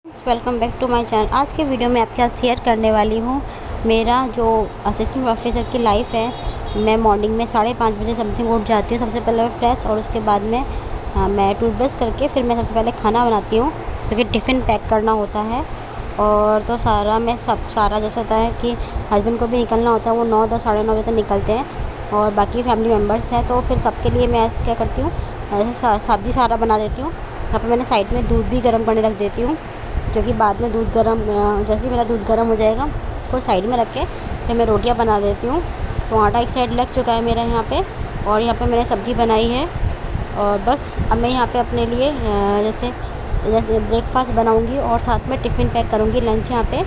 Welcome back to my channel. आज के video में आपके साथ शेयर करने वाली हूँ मेरा जो असिस्टेंट प्रोफेसर की लाइफ है। मैं मॉर्निंग में 5:30 बजे समथिंग उठ जाती हूँ। सबसे पहले मैं फ्रेश और उसके बाद में मैं टूथब्रश करके फिर मैं सबसे पहले खाना बनाती हूँ, क्योंकि टिफ़िन पैक करना होता है। और तो सारा जैसा होता है कि हस्बैंड को भी निकलना होता है, वो 9, 10, साढ़े 9 बजे तक निकलते हैं। और बाकी फैमिली मेम्बर्स हैं, तो फिर सबके लिए मैं ऐसे क्या करती हूँ, ऐसे सब्ज़ी सारा बना देती हूँ। यहाँ पर मैंने साइड में दूध भी गर्म करने रख देती हूँ, क्योंकि बाद में दूध गर्म जैसे ही मेरा दूध गर्म हो जाएगा इसको साइड में रख के फिर मैं रोटियां बना देती हूँ। तो आटा एक साइड लग चुका है मेरा यहाँ पे, और यहाँ पे मैंने सब्ज़ी बनाई है। और बस अब मैं यहाँ पे अपने लिए जैसे ब्रेकफास्ट बनाऊँगी और साथ में टिफ़िन पैक करूँगी। लंच यहाँ पे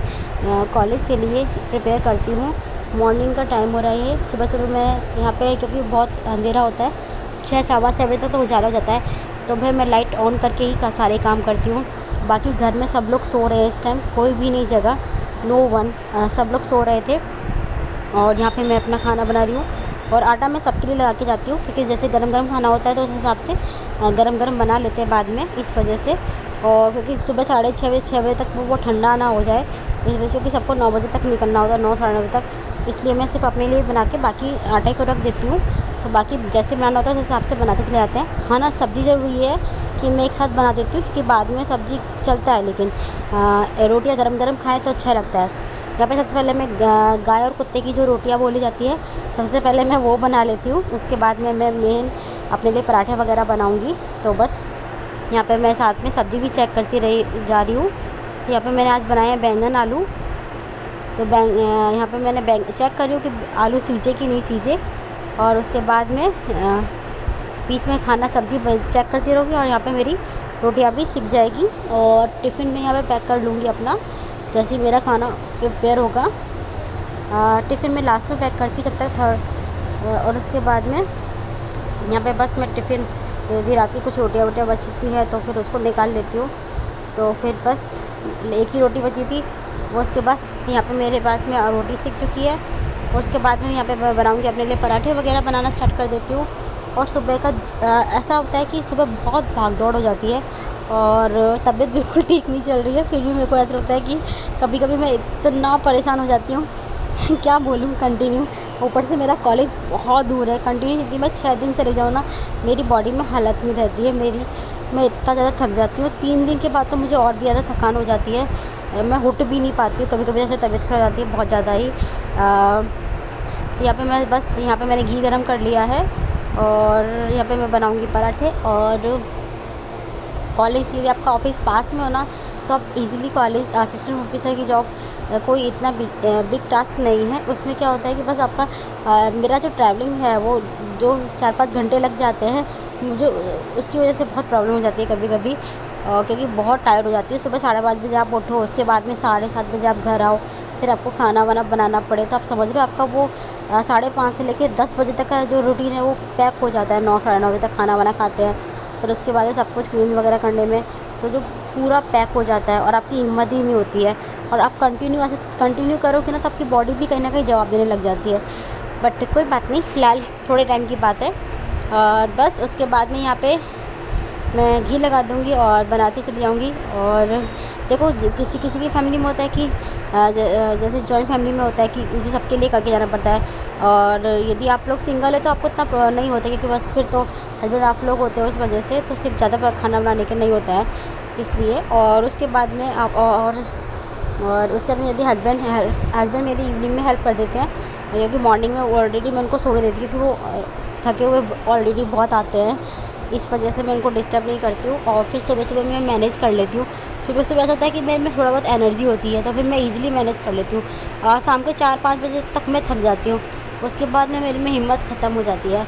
कॉलेज के लिए प्रिपेयर करती हूँ। मॉर्निंग का टाइम हो रहा है, सुबह सुबह मैं यहाँ पे, क्योंकि बहुत अंधेरा होता है, 6, सवा 6 बजे तक तो उजाला हो जाता है, तो फिर मैं लाइट ऑन करके ही सारे काम करती हूँ। बाकी घर में सब लोग सो रहे हैं इस टाइम, कोई भी नहीं जगह, नो वन, सब लोग सो रहे थे। और यहाँ पे मैं अपना खाना बना रही हूँ, और आटा मैं सबके लिए लगा के जाती हूँ, क्योंकि जैसे गरम गरम खाना होता है तो उस हिसाब से गरम गरम बना लेते हैं बाद में, इस वजह से। और क्योंकि सुबह 6:30 बजे तक वो ठंडा ना हो जाए, इस वजह से, क्योंकि सबको 9 बजे तक निकलना होता है, 9, साढ़े 9 बजे तक, इसलिए मैं सिर्फ अपने लिए बना के बाकी आटे को रख देती हूँ। तो बाकी जैसे बनाना होता है उस हिसाब से बनाते चले जाते हैं। खाना सब्ज़ी ज़रूरी है कि मैं एक साथ बना देती हूँ, क्योंकि बाद में सब्ज़ी चलता है, लेकिन रोटियाँ गरम गरम खाएँ तो अच्छा लगता है। यहाँ पे सबसे पहले मैं गाय और कुत्ते की जो रोटियाँ बोली जाती है, सबसे पहले मैं वो बना लेती हूँ। उसके बाद में मैं मेन अपने लिए पराठे वगैरह बनाऊँगी। तो बस यहाँ पे मैं साथ में सब्ज़ी भी चेक करती जा रही हूँ। तो यहाँ पे मैंने आज बनाए हैं बैंगन आलू। तो यहाँ पे मैंने चेक कर रही हूँ कि आलू सीजे कि नहीं सीजे, और उसके बाद में बीच में खाना सब्ज़ी चेक करती रहूँगी, और यहाँ पे मेरी रोटियाँ भी सिक जाएगी। और टिफ़िन में यहाँ पे पैक कर लूँगी अपना, जैसे ही मेरा खाना प्रिपेयर होगा। टिफ़िन में लास्ट में पैक करती हूँ जब तक और उसके बाद में यहाँ पे बस मैं टिफ़िन यदि रात की कुछ रोटियाँ वोटियाँ बचती है तो फिर उसको निकाल लेती हूँ। तो फिर बस एक ही रोटी बची थी, वो उसके बाद यहाँ पे मेरे पास में रोटी सिक चुकी है। और उसके बाद में यहाँ पे बनाऊँगी अपने लिए पराठे वगैरह बनाना स्टार्ट कर देती हूँ। और सुबह का ऐसा होता है कि सुबह बहुत भाग दौड़ हो जाती है, और तबीयत बिल्कुल ठीक नहीं चल रही है, फिर भी मेरे को ऐसा लगता है कि कभी कभी मैं इतना परेशान हो जाती हूँ क्या बोलूँ कंटिन्यू। ऊपर से मेरा कॉलेज बहुत दूर है, कंटिन्यू यदि मैं 6 दिन चले जाऊँ ना, मेरी बॉडी में हालत नहीं रहती है मेरी, मैं इतना ज़्यादा थक जाती हूँ। 3 दिन के बाद तो मुझे और भी ज़्यादा थकान हो जाती है, मैं उठ भी नहीं पाती हूँ कभी कभी, जैसे तबीयत खराब हो जाती है बहुत ज़्यादा ही। तो यहाँ पे मैं बस यहाँ पे मैंने घी गरम कर लिया है, और यहाँ पे मैं बनाऊँगी पराठे। और कॉलेज, यदि आपका ऑफिस पास में हो ना, तो आप इजीली कॉलेज असिस्टेंट प्रोफेसर की जॉब कोई इतना बिग टास्क नहीं है। उसमें क्या होता है कि बस आपका मेरा जो ट्रैवलिंग है वो जो 4-5 घंटे लग जाते हैं, मुझे उसकी वजह से बहुत प्रॉब्लम हो जाती है कभी कभी, क्योंकि बहुत टायर्ड हो जाती है। सुबह 5:30 बजे आप उठो, उसके बाद में 7:30 बजे आप घर आओ, फिर आपको खाना वाना बनाना पड़े, तो आप समझ रहे हो आपका वो 5:30 से लेकर 10 बजे तक का जो रूटीन है वो पैक हो जाता है। 9, साढ़े 9 बजे तक खाना वाना खाते हैं, फिर उसके बाद सब कुछ क्लीन वगैरह करने में तो जो पूरा पैक हो जाता है, और आपकी हिम्मत ही नहीं होती है। और आप कंटिन्यू करोगे ना, तो आपकी बॉडी भी कहीं ना कहीं जवाब देने लग जाती है। बट कोई बात नहीं, फ़िलहाल थोड़े टाइम की बात है। और बस उसके बाद में यहाँ पे मैं घी लगा दूँगी और बनाती चली जाऊँगी। और देखो, किसी किसी की फैमिली में होता है कि जैसे जॉइंट फैमिली में होता है कि मुझे सबके लिए करके जाना पड़ता है। और यदि आप लोग सिंगल है तो आपको इतना नहीं होता, क्योंकि बस फिर तो हस्बैंड आप लोग होते हो, उस वजह से तो सिर्फ ज़्यादा खाना बनाने के नहीं होता है, इसलिए। और उसके बाद में आप और उसके बाद में यदि हस्बैंड मेरी इवनिंग में हेल्प कर देते हैं, क्योंकि मॉर्निंग में ऑलरेडी मैं उनको सोने देती हूँ, क्योंकि वो थके हुए ऑलरेडी बहुत आते हैं, इस वजह से मैं उनको डिस्टर्ब नहीं करती हूँ। और फिर सुबह सुबह मैं मैनेज कर लेती हूँ। सुबह सुबह ऐसा होता है कि मेरे में थोड़ा बहुत एनर्जी होती है, तो फिर मैं ईज़िली मैनेज कर लेती हूँ। और शाम को 4-5 बजे तक मैं थक जाती हूँ, उसके बाद में मेरे में हिम्मत ख़त्म हो जाती है।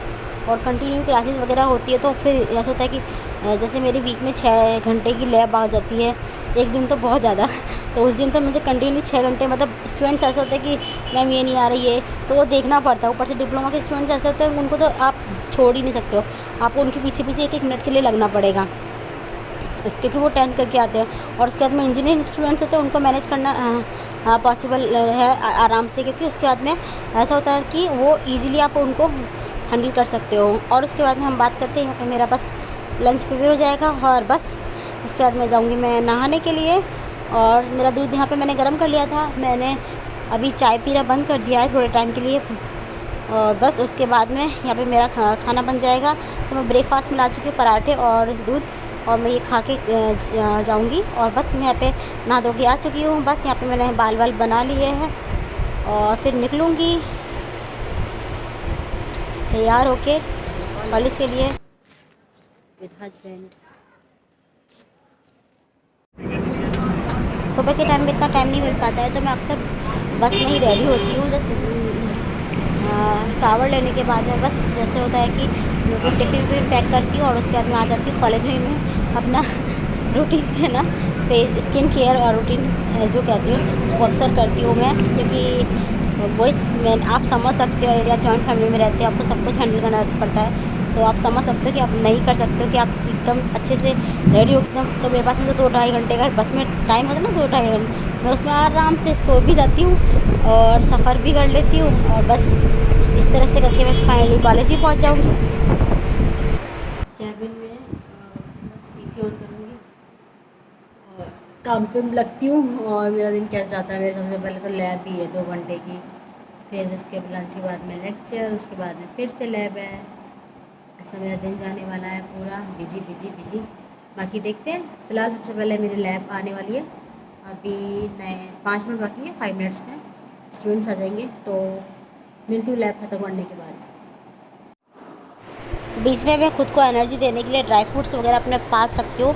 और कंटिन्यू क्लासेस वगैरह होती है, तो फिर ऐसा होता है कि जैसे मेरी वीक में 6 घंटे की लैब आ जाती है, एक दिन तो बहुत ज़्यादा, तो उस दिन तो मुझे कंटिन्यू 6 घंटे, मतलब स्टूडेंट्स ऐसे होते हैं कि मैम ये नहीं आ रही है, तो वो देखना पड़ता है। ऊपर से डिप्लोमा के स्टूडेंट्स ऐसे होते हैं, उनको तो आप छोड़ ही नहीं सकते हो, आपको उनके पीछे पीछे 1-1 मिनट के लिए लगना पड़ेगा, क्योंकि वो 10th करके आते हैं। और उसके बाद में इंजीनियरिंग स्टूडेंट्स होते हैं, उनको मैनेज करना पॉसिबल है आराम से, क्योंकि उसके बाद में ऐसा होता है कि वो ईज़िली आप उनको हैंडल कर सकते हो। और उसके बाद में हम बात करते हैं, यहाँ पे मेरा बस लंच प्रिपेयर हो जाएगा, और बस उसके बाद मैं जाऊँगी मैं नहाने के लिए। और मेरा दूध यहाँ पे मैंने गर्म कर लिया था। मैंने अभी चाय पीना बंद कर दिया है थोड़े टाइम के लिए, और बस उसके बाद में यहाँ पे मेरा खाना बन जाएगा। तो मैं ब्रेकफास्ट में ला चुकी हूँ पराठे और दूध, और मैं ये खा के जाऊँगी। और बस मैं यहाँ पे नहा धो के आ चुकी हूँ। बस यहाँ पे मैंने बाल वाल बना लिए हैं और फिर निकलूँगी तैयार होके कॉलेज के लिए विद हस्बैंड। सुबह के टाइम में इतना टाइम नहीं मिल पाता है, तो मैं अक्सर बस में ही रेडी होती हूँ। जस्ट शावर लेने के बाद में बस जैसे होता है कि बिल्कुल टिफ़िन भी पैक करती हूँ और उसके बाद मैं आ जाती हूँ कॉलेज में। मैं अपना रूटीन है ना, फेस स्किन केयर और रूटीन जो कहती हूँ वो अक्सर करती हूँ मैं, क्योंकि वॉइस में आप समझ सकते हो, यदि आप जॉइंट फैमिली में रहते हो आपको सब कुछ हैंडल करना पड़ता है, तो आप समझ सकते हो कि आप नहीं कर सकते हो कि आप एकदम अच्छे से रेडी हो एकदम। तो मेरे पास में तो 2-2.5 घंटे का बस में टाइम होता है ना, 2-2.5 घंटे, मैं उसमें आराम से सो भी जाती हूँ और सफ़र भी कर लेती हूँ, और बस इस तरह से करके मैं फाइनली कॉलेज भी पहुँच जाऊँगी। कैबिन में बस पीसी ऑन करूँगी और काम पे लगती हूँ, और मेरा दिन कैसे जाता है। मेरे सबसे पहले तो लैब भी है 2 घंटे की, फिर उसके लंच के बाद में लेक्चर, उसके बाद में फिर से लैब है। ऐसा मेरा दिन जाने वाला है पूरा बिजी बिजी बिजी। बाकी देखते हैं, फ़िलहाल सबसे पहले मेरी लैब आने वाली है। अभी नए 5 मिनट बाकी है, 5 मिनट्स में स्टूडेंट्स आ जाएंगे, तो मिलती हूँ लैब ख़त्म करने के बाद। बीच में मैं खुद को एनर्जी देने के लिए ड्राई फ्रूट्स वगैरह अपने पास रखती हूँ,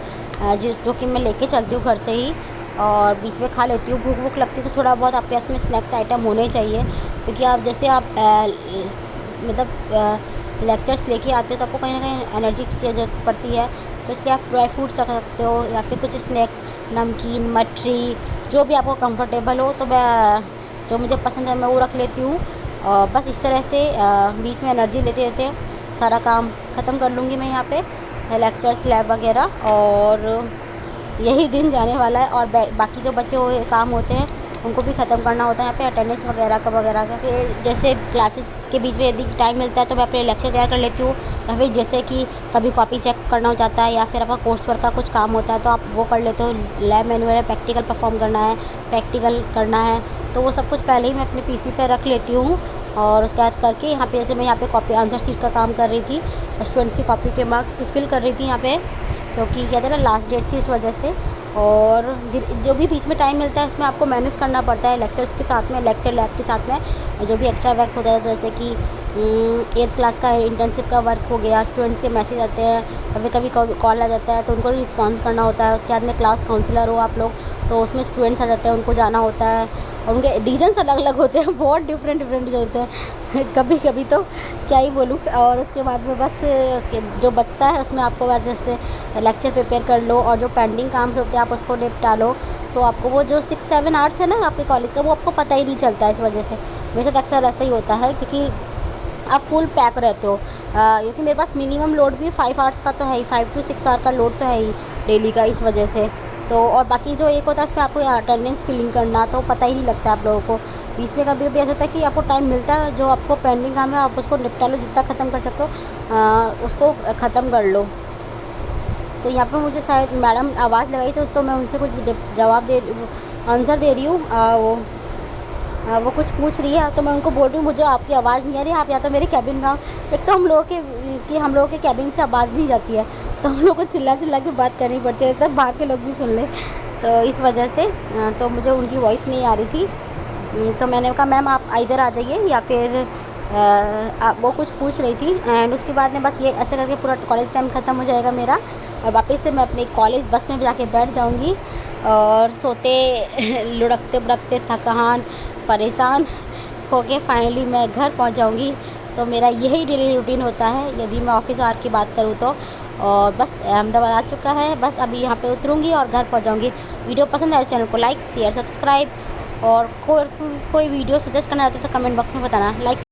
जो कि मैं लेके चलती हूँ घर से ही, और बीच में खा लेती हूँ। भूख भूख लगती है तो थोड़ा बहुत आपके पास में स्नैक्स आइटम होने चाहिए, क्योंकि आप जैसे आप मतलब लेक्चर्स लेके आते हो तो आपको कहीं ना कहीं एनर्जी की ज़रूरत पड़ती है, तो इसलिए आप ड्राई फ्रूट्स रख सकते हो या फिर कुछ स्नैक्स, नमकीन, मठरी, जो भी आपको कंफर्टेबल हो। तो मैं जो मुझे पसंद है मैं वो रख लेती हूँ, और बस इस तरह से बीच में एनर्जी लेते लेते सारा काम ख़त्म कर लूँगी मैं यहाँ पे लेक्चर्स, लैब वगैरह, और यही दिन जाने वाला है। और बाकी जो बचे हुए काम होते हैं उनको भी ख़त्म करना होता है यहाँ पे, अटेंडेंस वगैरह का। फिर जैसे क्लासेस के बीच में यदि टाइम मिलता है तो मैं अपने लेक्चर तैयार कर लेती हूँ, या फिर जैसे कि कभी कॉपी चेक करना हो जाता है या फिर आपका कोर्स वर्क का कुछ काम होता है तो आप वो कर लेते हो। लैब मैनुअल प्रैक्टिकल परफॉर्म करना है, प्रैक्टिकल करना है, तो वो सब कुछ पहले ही मैं अपने पीसी पर रख लेती हूँ। और उसके बाद करके यहाँ पे जैसे मैं यहाँ पे कॉपी आंसर शीट का काम कर रही थी, स्टूडेंट्स की कॉपी के मार्क्स फिल कर रही थी यहाँ पे, क्योंकि क्या था ना लास्ट डेट थी इस वजह से। और जो भी बीच में टाइम मिलता है इसमें आपको मैनेज करना पड़ता है लेक्चर्स के साथ में, लेक्चर लैब के साथ में जो भी एक्स्ट्रा वर्क होता है, जैसे कि 8th क्लास का इंटर्नशिप का वर्क हो गया, स्टूडेंट्स के मैसेज आते हैं, कभी कभी कॉल आ जाता है तो उनको रिस्पॉन्स करना होता है। उसके बाद में क्लास काउंसलर हो आप लोग तो उसमें स्टूडेंट्स आ जाते हैं, उनको जाना होता है, और उनके रीजन्स अलग अलग होते हैं, बहुत डिफरेंट होते हैं कभी कभी तो क्या ही बोलूँ। और उसके बाद में बस उसके जो बचता है उसमें आपको बस जैसे लेक्चर प्रिपेयर कर लो, और जो पेंडिंग काम्स होते हैं आप उसको निपटा लो, तो आपको वो जो 6-7 आवर्स है ना आपके कॉलेज का वो आपको पता ही नहीं चलता है। इस वजह से मेरे साथ अक्सर ऐसा ही होता है, क्योंकि आप फुल पैक रहते हो, क्योंकि मेरे पास मिनिमम लोड भी 5 आवर्स का तो है ही, 5 to 6 आवर का लोड तो है ही डेली का, इस वजह से। तो और बाकी जो एक होता है उसमें आपको अटेंडेंस फिलिंग करना, तो पता ही नहीं लगता आप लोगों को। बीच में कभी कभी ऐसा होता है कि आपको टाइम मिलता है, जो आपको पेंडिंग काम है आप उसको निपटा लो, जितना ख़त्म कर सकते हो उसको ख़त्म कर लो। तो यहाँ पे मुझे शायद मैडम आवाज़ लगाई तो मैं उनसे कुछ जवाब आंसर दे रही हूँ। वो कुछ पूछ रही है तो मैं उनको बोल रही हूँ मुझे आपकी आवाज़ नहीं आ रही, आप या तो मेरे कैबिन में आओ। एक तो हम लोगों के कैबिन से आवाज़ नहीं जाती है, तो हम लोग को चिल्ला चिल्ला के बात करनी पड़ती है, एकदम बाहर के लोग भी सुन ले, तो इस वजह से तो मुझे उनकी वॉइस नहीं आ रही थी। तो मैंने कहा मैम आप इधर आ जाइए, या फिर वो कुछ पूछ रही थी। एंड उसके बाद में बस ये ऐसे करके पूरा कॉलेज टाइम ख़त्म हो जाएगा मेरा, और वापस से मैं अपने कॉलेज बस में जाके बैठ जाऊँगी, और सोते लुढ़कते बुढ़कते थकान परेशान हो के फाइनली मैं घर पहुंच जाऊंगी। तो मेरा यही डेली रूटीन होता है यदि मैं ऑफिस आवर की बात करूं तो। और बस अहमदाबाद आ चुका है, बस अभी यहाँ पे उतरूंगी और घर पहुंच जाऊंगी। वीडियो पसंद आए चैनल को लाइक शेयर सब्सक्राइब, और कोई वीडियो सजेस्ट करना चाहते हो तो कमेंट बॉक्स में बताना। लाइक